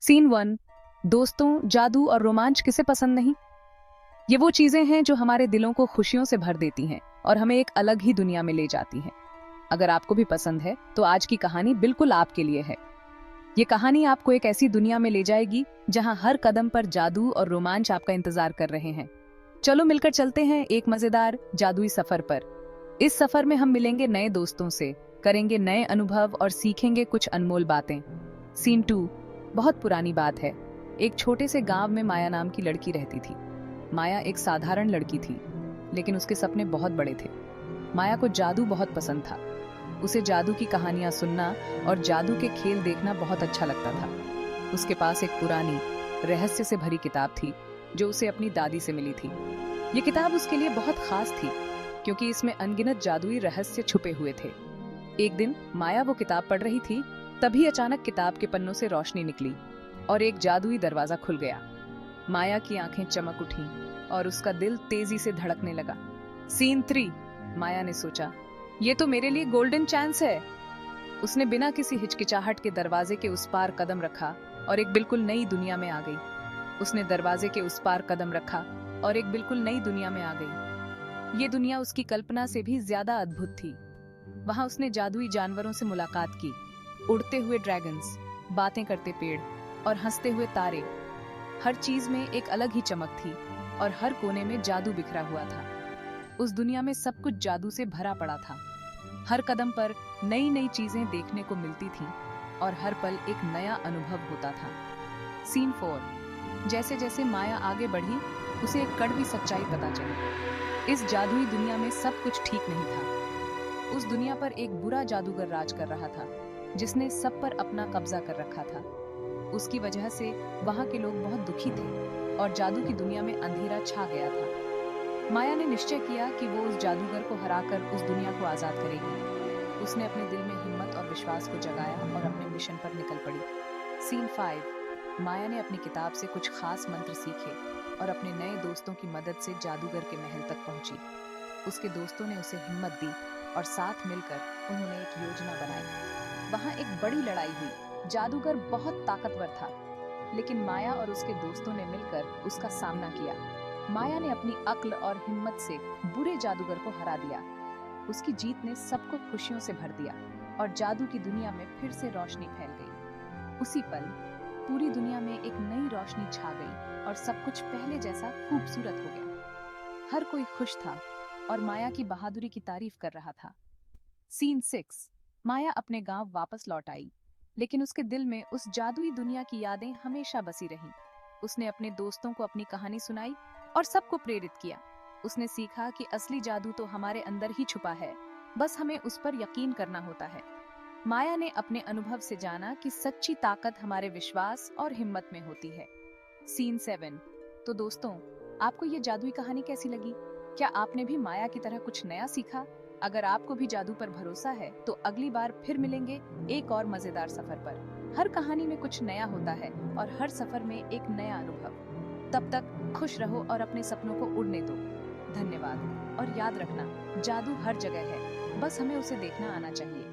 Scene 1। दोस्तों, जादू और रोमांच किसे पसंद नहीं। ये वो चीजें हैं जो हमारे दिलों को खुशियों से भर देती हैं और हमें एक अलग ही दुनिया में ले जाती हैं। अगर आपको भी पसंद है तो आज की कहानी बिल्कुल आपके लिए है। ये कहानी आपको एक ऐसी दुनिया में ले जाएगी जहां हर कदम पर जादू और रोमांच आपका इंतजार कर रहे हैं। चलो मिलकर चलते हैं एक मजेदार जादुई सफर पर। इस सफर में हम मिलेंगे नए दोस्तों से, करेंगे नए अनुभव और सीखेंगे कुछ अनमोल बातें। सीन 2। बहुत पुरानी बात है। एक छोटे से गांव में माया नाम की लड़की रहती थी। माया एक साधारण लड़की थी, लेकिन उसके सपने बहुत बड़े थे। माया को जादू बहुत पसंद था। उसे जादू की कहानियां सुनना और जादू के खेल देखना बहुत अच्छा लगता था। उसके पास एक पुरानी, रहस्य से भरी किताब थी जो उसे अपनी दादी से मिली थी। ये किताब उसके लिए बहुत खास थी क्योंकि इसमें अनगिनत जादुई रहस्य छुपे हुए थे। एक दिन माया वो किताब पढ़ रही थी, तभी अचानक किताब के पन्नों से रोशनी निकली और एक जादुई दरवाजा खुल गया। माया की आंखें चमक उठीं और उसका दिल तेजी से धड़कने लगा। सीन 3। माया ने सोचा, ये तो मेरे लिए गोल्डन चांस है। उसने बिना किसी हिचकिचाहट के दरवाजे के उस पार कदम रखा और एक बिल्कुल नई दुनिया में आ गई। उसने दरवाजे के उस पार कदम रखा और एक बिल्कुल नई दुनिया में आ गई। ये दुनिया उसकी कल्पना से भी ज्यादा अद्भुत थी। वहां उसने जादुई जानवरों से मुलाकात की, उड़ते हुए ड्रैगन्स, बातें करते पेड़ और हंसते हुए तारे। हर चीज में एक अलग ही चमक थी और हर कोने में जादू बिखरा हुआ था। उस दुनिया में सब कुछ जादू से भरा पड़ा था। हर कदम पर नई नई चीजें देखने को मिलती थीं और हर पल एक नया अनुभव होता था। सीन 4। जैसे जैसे माया आगे बढ़ी, उसे एक कड़वी सच्चाई पता चली। इस जादुई दुनिया में सब कुछ ठीक नहीं था। उस दुनिया पर एक बुरा जादूगर राज कर रहा था, जिसने सब पर अपना कब्जा कर रखा था। उसकी वजह से वहां के लोग बहुत दुखी थे और जादू की दुनिया में अंधेरा छा गया था। माया ने निश्चय किया कि वो उस जादूगर को हराकर उस दुनिया को आजाद करेगी। उसने अपने दिल में हिम्मत और विश्वास को जगाया और अपने मिशन पर निकल पड़ी। सीन 5। माया ने अपनी किताब से कुछ खास मंत्र सीखे और अपने नए दोस्तों की मदद से जादूगर के महल तक पहुंची। उसके दोस्तों ने उसे हिम्मत दी और साथ मिलकर उन्होंने एक योजना बनाई। वहां एक बड़ी लड़ाई हुई। जादूगर बहुत ताकतवर था, लेकिन माया और उसके दोस्तों ने मिलकर उसका सामना किया। माया ने अपनी अक्ल और हिम्मत से बुरे जादूगर को हरा दिया। उसकी जीत ने सबको खुशियों से भर दिया और जादू की दुनिया में फिर से रोशनी फैल गई। उसी पल पूरी दुनिया में एक नई रोशनी छा गई और सब कुछ पहले जैसा खूबसूरत हो गया। हर कोई खुश था और माया की बहादुरी की तारीफ कर रहा था। सीन 6। माया अपने गांव वापस लौट आई, लेकिन उसके दिल में उस जादुई दुनिया की यादें हमेशा बसी रहीं। उसने अपने दोस्तों को अपनी कहानी सुनाई और सबको प्रेरित किया। उसने सीखा कि असली जादू तो हमारे अंदर ही छुपा है, बस हमें उस पर यकीन करना होता है। माया ने अपने अनुभव से जाना कि सच्ची ताकत हमारे विश्वास और हिम्मत में होती है। सीन 7। तो दोस्तों, आपको ये जादुई कहानी कैसी लगी? क्या आपने भी माया की तरह कुछ नया सीखा? अगर आपको भी जादू पर भरोसा है तो अगली बार फिर मिलेंगे एक और मजेदार सफर पर। हर कहानी में कुछ नया होता है और हर सफर में एक नया अनुभव। तब तक खुश रहो और अपने सपनों को उड़ने दो। धन्यवाद और याद रखना, जादू हर जगह है, बस हमें उसे देखना आना चाहिए।